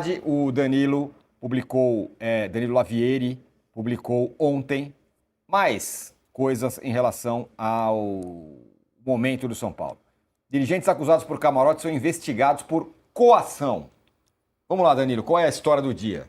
verdade, o Danilo Danilo Lavieri publicou ontem mais coisas em relação ao momento do São Paulo. Dirigentes acusados por camarote são investigados por coação. Vamos lá, Danilo, qual é a história do dia?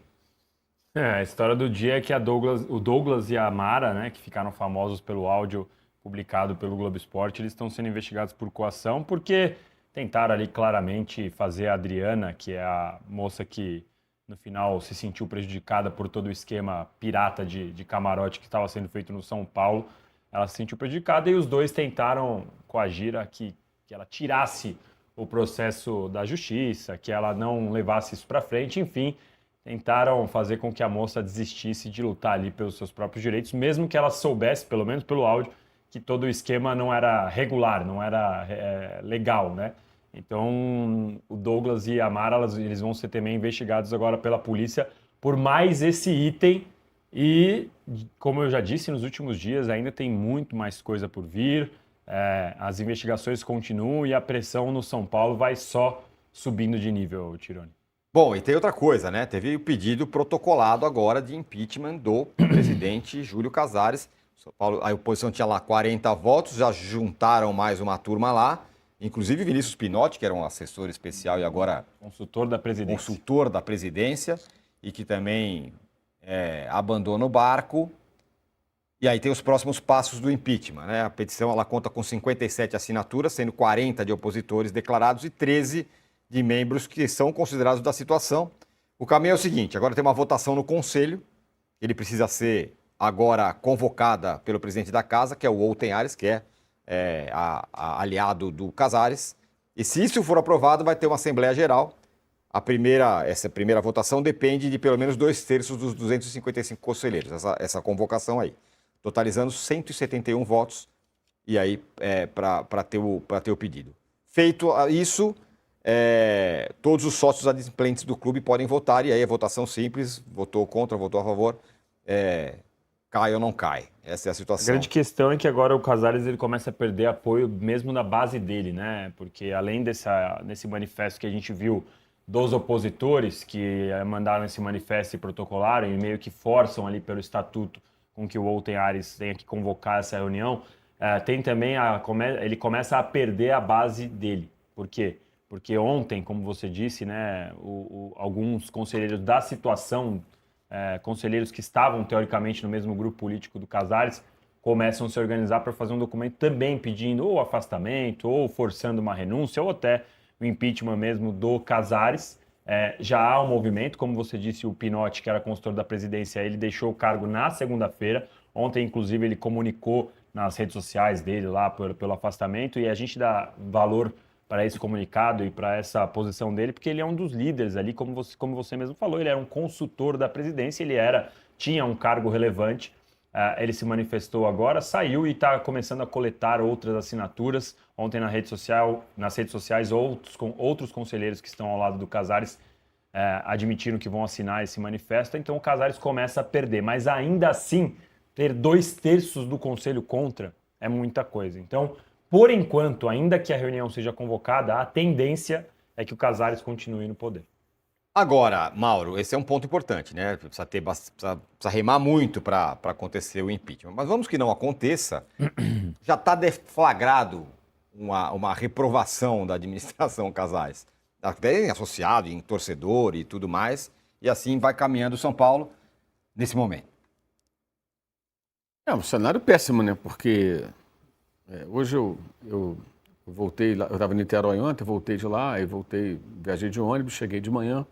A história do dia é que o Douglas e a Mara, né, que ficaram famosos pelo áudio publicado pelo Globo Esporte, eles estão sendo investigados por coação porque tentaram ali claramente fazer a Adriana, que é a moça que no final se sentiu prejudicada por todo o esquema pirata de camarote que estava sendo feito no São Paulo. Ela se sentiu prejudicada e os dois tentaram coagir a que ela tirasse o processo da justiça, que ela não levasse isso para frente, enfim, tentaram fazer com que a moça desistisse de lutar ali pelos seus próprios direitos, mesmo que ela soubesse, pelo menos pelo áudio, que todo o esquema não era regular, não era legal, né? Então, o Douglas e a Mara, eles vão ser também investigados agora pela polícia por mais esse item e, como eu já disse nos últimos dias, ainda tem muito mais coisa por vir. As investigações continuam e a pressão no São Paulo vai só subindo de nível, Tironi. Bom, e tem outra coisa, né? Teve o pedido protocolado agora de impeachment do presidente Júlio Casares. São Paulo, a oposição tinha lá 40 votos, já juntaram mais uma turma lá. Inclusive Vinícius Pinotti, que era um assessor especial e agora consultor da presidência e que também abandona o barco. E aí tem os próximos passos do impeachment, né? A petição ela conta com 57 assinaturas, sendo 40 de opositores declarados e 13 de membros que são considerados da situação. O caminho é o seguinte, agora tem uma votação no Conselho, ele precisa ser agora convocada pelo presidente da casa, que é o Wolten Ares, que é aliado do Casares. E se isso for aprovado, vai ter uma Assembleia Geral. Essa primeira votação depende de pelo menos 2/3 dos 255 conselheiros, essa convocação aí. Totalizando 171 votos, e aí para ter o pedido. Feito isso, todos os sócios adimplentes do clube podem votar, e aí é votação simples, votou contra, votou a favor, cai ou não cai. Essa é a situação. A grande questão é que agora o Casares ele começa a perder apoio mesmo na base dele, né? Porque além desse manifesto que a gente viu dos opositores que mandaram esse manifesto e protocolaram e meio que forçam ali pelo estatuto com que o Wolten Ares tenha que convocar essa reunião, tem também ele começa a perder a base dele. Por quê? Porque ontem, como você disse, né, alguns conselheiros da situação, conselheiros que estavam teoricamente no mesmo grupo político do Casares, começam a se organizar para fazer um documento também pedindo ou afastamento, ou forçando uma renúncia, ou até o impeachment mesmo do Casares. Já há um movimento, como você disse, o Pinotti, que era consultor da presidência, ele deixou o cargo na segunda-feira. Ontem, inclusive, ele comunicou nas redes sociais dele lá pelo afastamento, e a gente dá valor para esse comunicado e para essa posição dele, porque ele é um dos líderes ali, como você mesmo falou, ele era um consultor da presidência, tinha um cargo relevante, ele se manifestou agora, saiu e está começando a coletar outras assinaturas. Ontem nas redes sociais, outros conselheiros que estão ao lado do Casares admitiram que vão assinar esse manifesto, então o Casares começa a perder, mas ainda assim, ter 2/3 do conselho contra é muita coisa. Então, por enquanto, ainda que a reunião seja convocada, a tendência é que o Casares continue no poder. Agora, Mauro, esse é um ponto importante, né? Precisa remar muito para acontecer o impeachment. Mas vamos que não aconteça, já está deflagrado uma reprovação da administração Casares. Até em associado, em torcedor e tudo mais, e assim vai caminhando o São Paulo nesse momento. É um cenário péssimo, né? Porque hoje eu voltei lá, eu estava em Niterói ontem, voltei de lá, aí viajei de ônibus, cheguei de manhã,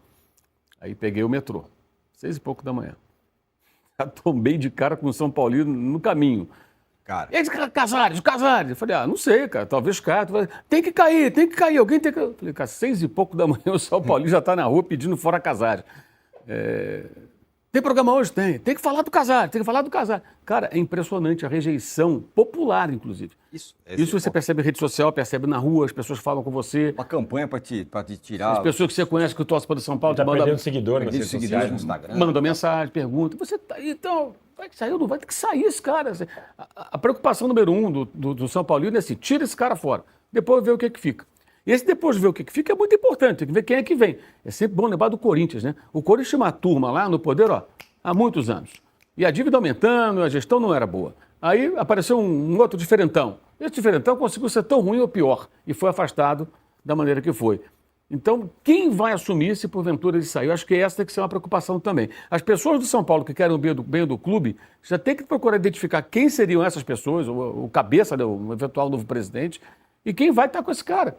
aí peguei o metrô, 6 e pouco da manhã. Tombei de cara com o São Paulino no caminho. Cara. E aí, Casares. Eu falei, não sei, cara, talvez caia. Tem que cair, alguém tem que... Eu falei, cara, 6 e pouco da manhã o São Paulino já está na rua pedindo fora Casares. Tem programa hoje? Tem que falar do Casares, Cara, é impressionante a rejeição popular, inclusive. Isso você percebe em rede social, percebe na rua, as pessoas falam com você. Uma campanha para te tirar... As pessoas que você conhece que torcem para o São Paulo... Tá perdendo seguidor nas redes sociais, no Instagram. Manda mensagem, pergunta. Você tá aí, então... Vai que saiu, não vai ter que sair esse cara. A preocupação número 1 do São Paulino é assim, tira esse cara fora. Depois vê o que fica. Esse depois de ver o que fica é muito importante, tem que ver quem é que vem. É sempre bom lembrar do Corinthians, né? O Corinthians tinha uma turma lá no poder, há muitos anos. E a dívida aumentando, a gestão não era boa. Aí apareceu um outro diferentão. Esse diferentão conseguiu ser tão ruim ou pior e foi afastado da maneira que foi. Então, quem vai assumir se porventura ele sair? Eu acho que essa tem que ser uma preocupação também. As pessoas do São Paulo que querem o bem do clube já tem que procurar identificar quem seriam essas pessoas, o cabeça, o eventual novo presidente, e quem vai estar com esse cara.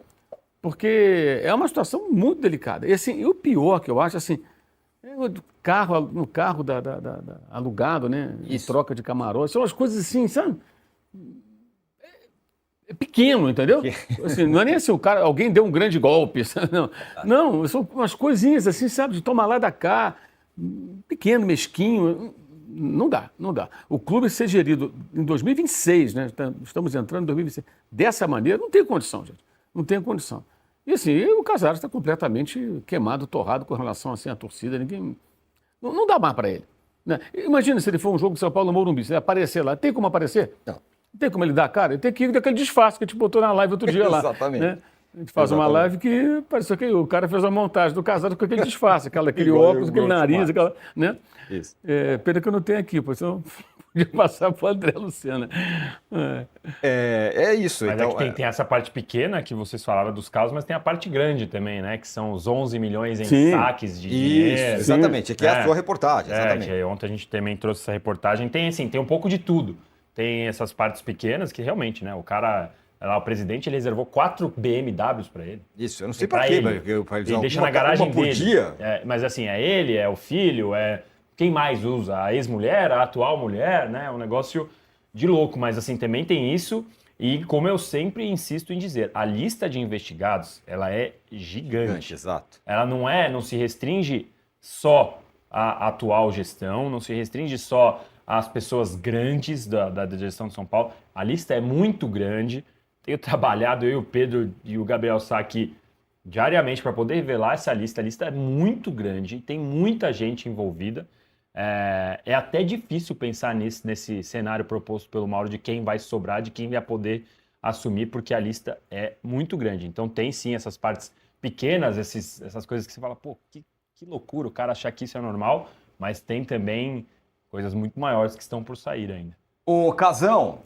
Porque é uma situação muito delicada. E, assim, o pior que eu acho, assim, é no carro alugado, né? Em troca de camarote. São umas coisas assim, sabe? É pequeno, entendeu? Assim, não é nem assim, alguém deu um grande golpe. Sabe? Não, são umas coisinhas assim, sabe? De tomar lá da cá, pequeno, mesquinho. Não dá. O clube ser gerido em 2026, né? Estamos entrando em 2026. Dessa maneira, não tem condição, gente. Não tem condição. E assim, o Casares está completamente queimado, torrado com relação assim, à torcida. Ninguém. Não dá mais para ele. Né? Imagina se ele for um jogo de São Paulo no Morumbi, se ele aparecer lá. Tem como aparecer? Não tem como ele dar a cara? Ele tem que ir daquele disfarce que a gente botou na live outro dia lá. Exatamente. Né? A gente faz uma live que pareceu que o cara fez uma montagem do Casares com aquele disfarce, aquele óculos, aquele nariz, né? Isso. Pena que eu não tenho aqui, pois eu podia passar para o André Lucena. É isso. Mas então, é que tem essa parte pequena que vocês falaram dos casos, mas tem a parte grande também, né? Que são os 11 milhões em saques de dinheiro. Exatamente. Aqui é a sua reportagem. Exatamente. Que ontem a gente também trouxe essa reportagem. Tem, assim, tem um pouco de tudo. Tem essas partes pequenas que realmente, né? O cara, lá, o presidente, ele reservou 4 BMWs para ele. Isso, eu não sei para quê, mas ele deixa na garagem dele. Dia. Mas assim, é ele, é o filho, é quem mais usa? A ex-mulher, a atual mulher, né? É um negócio de louco, mas assim, também tem isso. E como eu sempre insisto em dizer, a lista de investigados, ela é gigante. Exato. Ela não se restringe só à atual gestão, não se restringe só às pessoas grandes da gestão de São Paulo. A lista é muito grande. Tenho trabalhado, eu e o Pedro e o Gabriel Sá aqui diariamente para poder revelar essa lista. A lista é muito grande, tem muita gente envolvida. É até difícil pensar nesse cenário proposto pelo Mauro de quem vai sobrar, de quem vai poder assumir, porque a lista é muito grande. Então tem sim essas partes pequenas, essas coisas que você fala, pô, que loucura o cara achar que isso é normal, mas tem também coisas muito maiores que estão por sair ainda. Ô, Casão,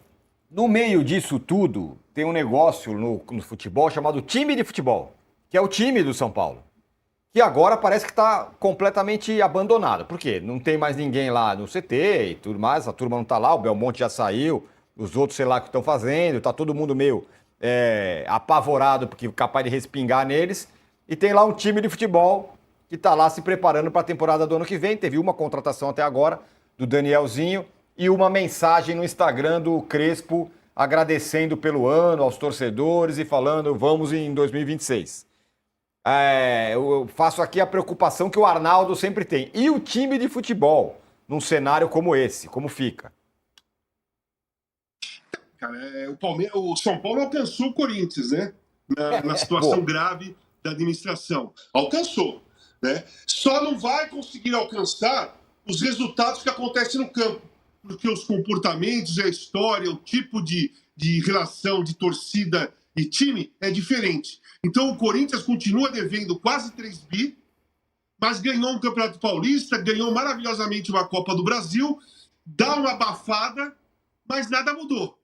no meio disso tudo, tem um negócio no futebol chamado time de futebol, que é o time do São Paulo, que agora parece que está completamente abandonado. Por quê? Não tem mais ninguém lá no CT e tudo mais, a turma não está lá, o Belmonte já saiu, os outros sei lá o que estão fazendo, está todo mundo meio apavorado, porque capaz de respingar neles, e tem lá um time de futebol que está lá se preparando para a temporada do ano que vem. Teve uma contratação até agora, do Danielzinho, e uma mensagem no Instagram do Crespo agradecendo pelo ano aos torcedores e falando vamos em 2026. Eu faço aqui a preocupação que o Arnaldo sempre tem. E o time de futebol, num cenário como esse, como fica? Cara, o São Paulo alcançou o Corinthians, né? Na situação grave da administração. Alcançou, né? Só não vai conseguir alcançar os resultados que acontecem no campo, porque os comportamentos, a história, o tipo de relação de torcida e time é diferente. Então o Corinthians continua devendo quase 3 bi, mas ganhou um Campeonato Paulista, ganhou maravilhosamente uma Copa do Brasil, dá uma abafada, mas nada mudou.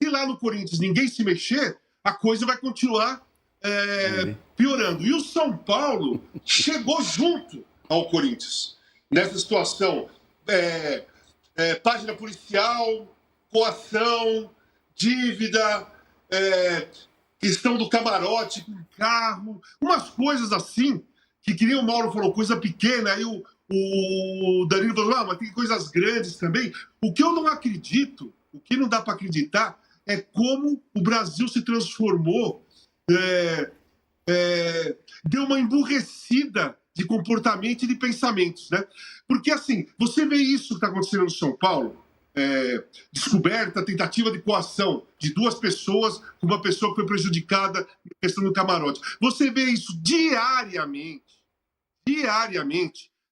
Se lá no Corinthians ninguém se mexer, a coisa vai continuar piorando. E o São Paulo chegou junto ao Corinthians nessa situação. Página policial, coação, dívida, questão do camarote com carro, umas coisas assim, que nem o Mauro falou, coisa pequena, aí o Danilo falou, mas tem coisas grandes também. O que eu não acredito, o que não dá para acreditar, é como o Brasil se transformou, deu uma emburrecida de comportamento e de pensamentos, né? Porque, assim, você vê isso que está acontecendo no São Paulo, descoberta, tentativa de coação de 2 pessoas, uma pessoa que foi prejudicada na questão do camarote. Você vê isso diariamente,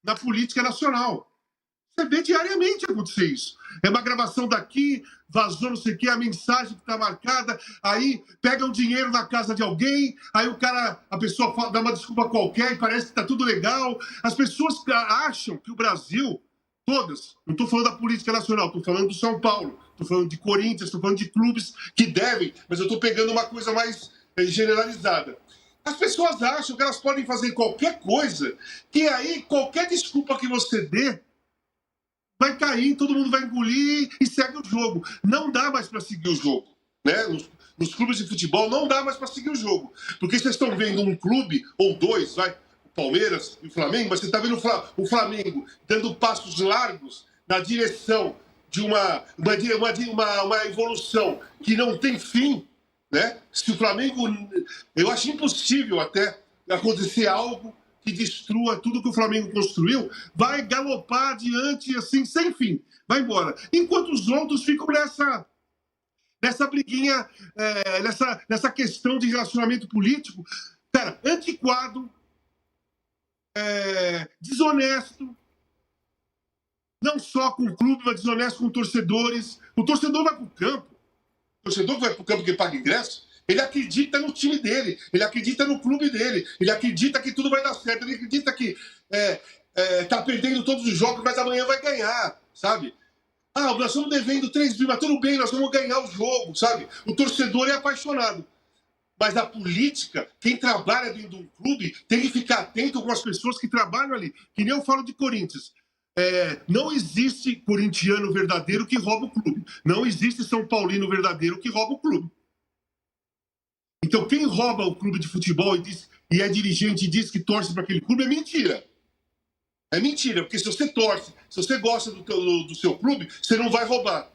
na política nacional. Você vê diariamente acontecer isso. É uma gravação daqui, vazou não sei o que, a mensagem que está marcada, aí pegam dinheiro na casa de alguém, aí a pessoa dá uma desculpa qualquer e parece que está tudo legal. As pessoas acham que o Brasil, todas, não estou falando da política nacional, estou falando do São Paulo, estou falando de Corinthians, estou falando de clubes que devem, mas eu estou pegando uma coisa mais generalizada. As pessoas acham que elas podem fazer qualquer coisa, que aí qualquer desculpa que você dê, vai cair, todo mundo vai engolir e segue o jogo. Não dá mais para seguir o jogo. Né? Nos clubes de futebol não dá mais para seguir o jogo. Porque vocês estão vendo um clube, ou dois, o Palmeiras e o Flamengo, mas você está vendo o Flamengo dando passos largos na direção de uma evolução que não tem fim. Né? Se o Flamengo... Eu acho impossível até acontecer algo que destrua tudo que o Flamengo construiu, vai galopar adiante assim, sem fim. Vai embora. Enquanto os outros ficam nessa briguinha, nessa questão de relacionamento político, cara, antiquado, desonesto, não só com o clube, mas desonesto com torcedores. O torcedor vai para o campo. O torcedor vai para o campo que paga ingresso. Ele acredita no time dele, ele acredita no clube dele, ele acredita que tudo vai dar certo, ele acredita que tá perdendo todos os jogos, mas amanhã vai ganhar, sabe? Nós estamos devendo 3 mil, mas tudo bem, nós vamos ganhar o jogo, sabe? O torcedor é apaixonado. Mas a política, quem trabalha dentro de um clube, tem que ficar atento com as pessoas que trabalham ali. Que nem eu falo de Corinthians. Não existe corintiano verdadeiro que rouba o clube. Não existe São Paulino verdadeiro que rouba o clube. Então, quem rouba o clube de futebol e é dirigente e diz que torce para aquele clube é mentira. É mentira, porque se você torce, se você gosta do seu clube, você não vai roubar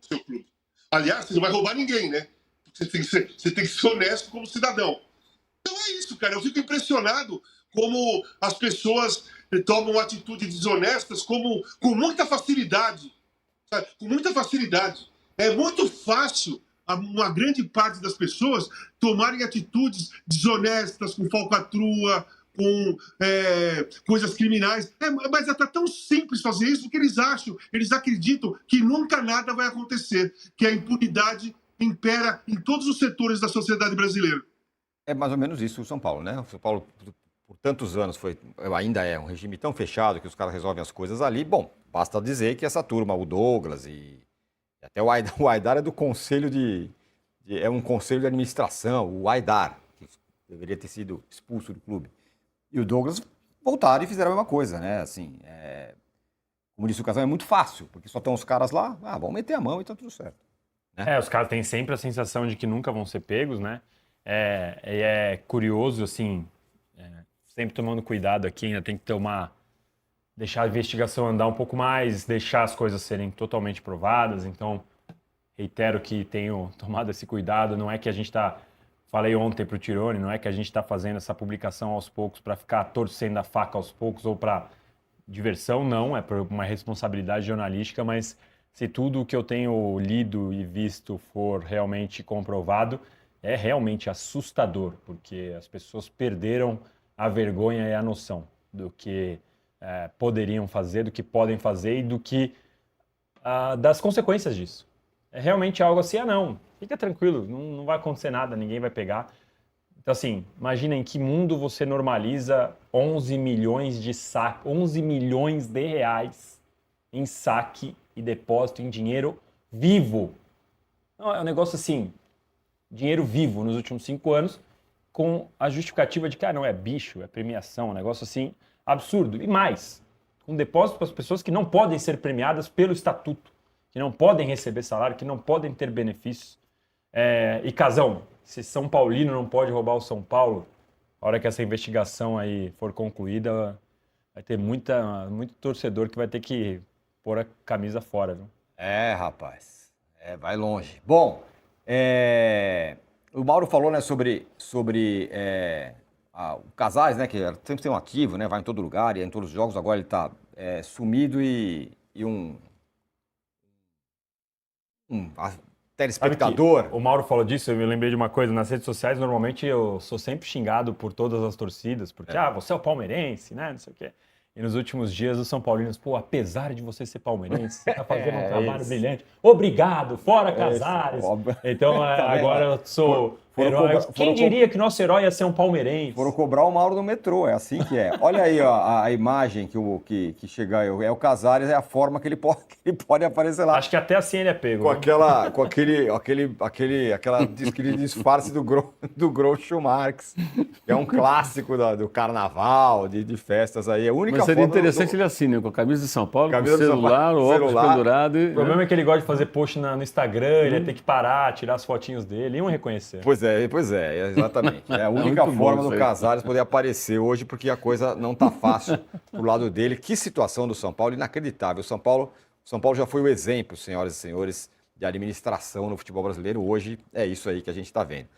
o seu clube. Aliás, você não vai roubar ninguém, né? Você tem que ser honesto como cidadão. Então é isso, cara. Eu fico impressionado como as pessoas tomam atitudes desonestas com muita facilidade. Sabe? Com muita facilidade. É muito fácil uma grande parte das pessoas tomarem atitudes desonestas, com falcatrua, com coisas criminais. Mas é tão simples fazer isso que eles acreditam que nunca nada vai acontecer, que a impunidade impera em todos os setores da sociedade brasileira. É mais ou menos isso o São Paulo, né? O São Paulo, por tantos anos, ainda é um regime tão fechado que os caras resolvem as coisas ali. Bom, basta dizer que essa turma, o Douglas e até o Aidar é do conselho é um conselho de administração, o Aidar, que deveria ter sido expulso do clube. E o Douglas voltaram e fizeram a mesma coisa, né? Assim, como disse o Casão, é muito fácil, porque só estão os caras lá, vão meter a mão e tá tudo certo. Né? Os caras têm sempre a sensação de que nunca vão ser pegos, né? É curioso, assim, sempre tomando cuidado aqui, ainda tem que deixar a investigação andar um pouco mais, deixar as coisas serem totalmente provadas. Então, reitero que tenho tomado esse cuidado. Não é que a gente falei ontem para o Tirone, não é que a gente está fazendo essa publicação aos poucos para ficar torcendo a faca aos poucos ou para diversão, não. É por uma responsabilidade jornalística, mas se tudo o que eu tenho lido e visto for realmente comprovado, é realmente assustador, porque as pessoas perderam a vergonha e a noção do que poderiam fazer, do que podem fazer e das consequências disso. É realmente algo assim, não, fica tranquilo, não vai acontecer nada, ninguém vai pegar. Então assim, imagina em que mundo você normaliza 11 milhões de reais em saque e depósito em dinheiro vivo. Não, é um negócio assim, dinheiro vivo nos últimos 5 anos, com a justificativa de que, não, é bicho, é premiação, um negócio assim, absurdo. E mais, um depósito para as pessoas que não podem ser premiadas pelo estatuto, que não podem receber salário, que não podem ter benefícios. E Casão, se São Paulino não pode roubar o São Paulo, a hora que essa investigação aí for concluída, vai ter muito torcedor que vai ter que pôr a camisa fora, viu? Rapaz, vai longe. Bom, o Mauro falou, né, sobre o Casares, né, que sempre tem um ativo, né, vai em todo lugar e em todos os jogos. Agora ele está sumido e um telespectador. O Mauro falou disso, eu me lembrei de uma coisa. Nas redes sociais, normalmente eu sou sempre xingado por todas as torcidas, porque, você é o palmeirense, né, não sei o quê. E nos últimos dias, os São Paulinos, pô, apesar de você ser palmeirense, você tá fazendo um trabalho isso. brilhante. Obrigado, fora Casares. óbvio. Então, agora eu sou herói. Quem diria que nosso herói ia ser um palmeirense? Foram cobrar o Mauro no metrô, é assim que é. Olha aí ó, a imagem que chega aí, é o Casares, é a forma que ele pode aparecer lá. Acho que até assim ele é pego. Com né? aquele disfarce do Groucho Marx, que é um clássico do carnaval, de festas aí. É a única Mas seria forma interessante ele assim, né? Com a camisa de São Paulo, com Camisa o do São celular, Paulo, o óculos celular. pendurado. O problema é que ele gosta de fazer post no Instagram, ele ia ter que parar, tirar as fotinhos dele, iam reconhecer. Pois é, exatamente. É a única muito bom forma isso do aí. Casares poder aparecer hoje, porque a coisa não tá fácil pro lado dele. Que situação do São Paulo, inacreditável. O São Paulo já foi o exemplo, senhoras e senhores, de administração no futebol brasileiro. Hoje é isso aí que a gente está vendo.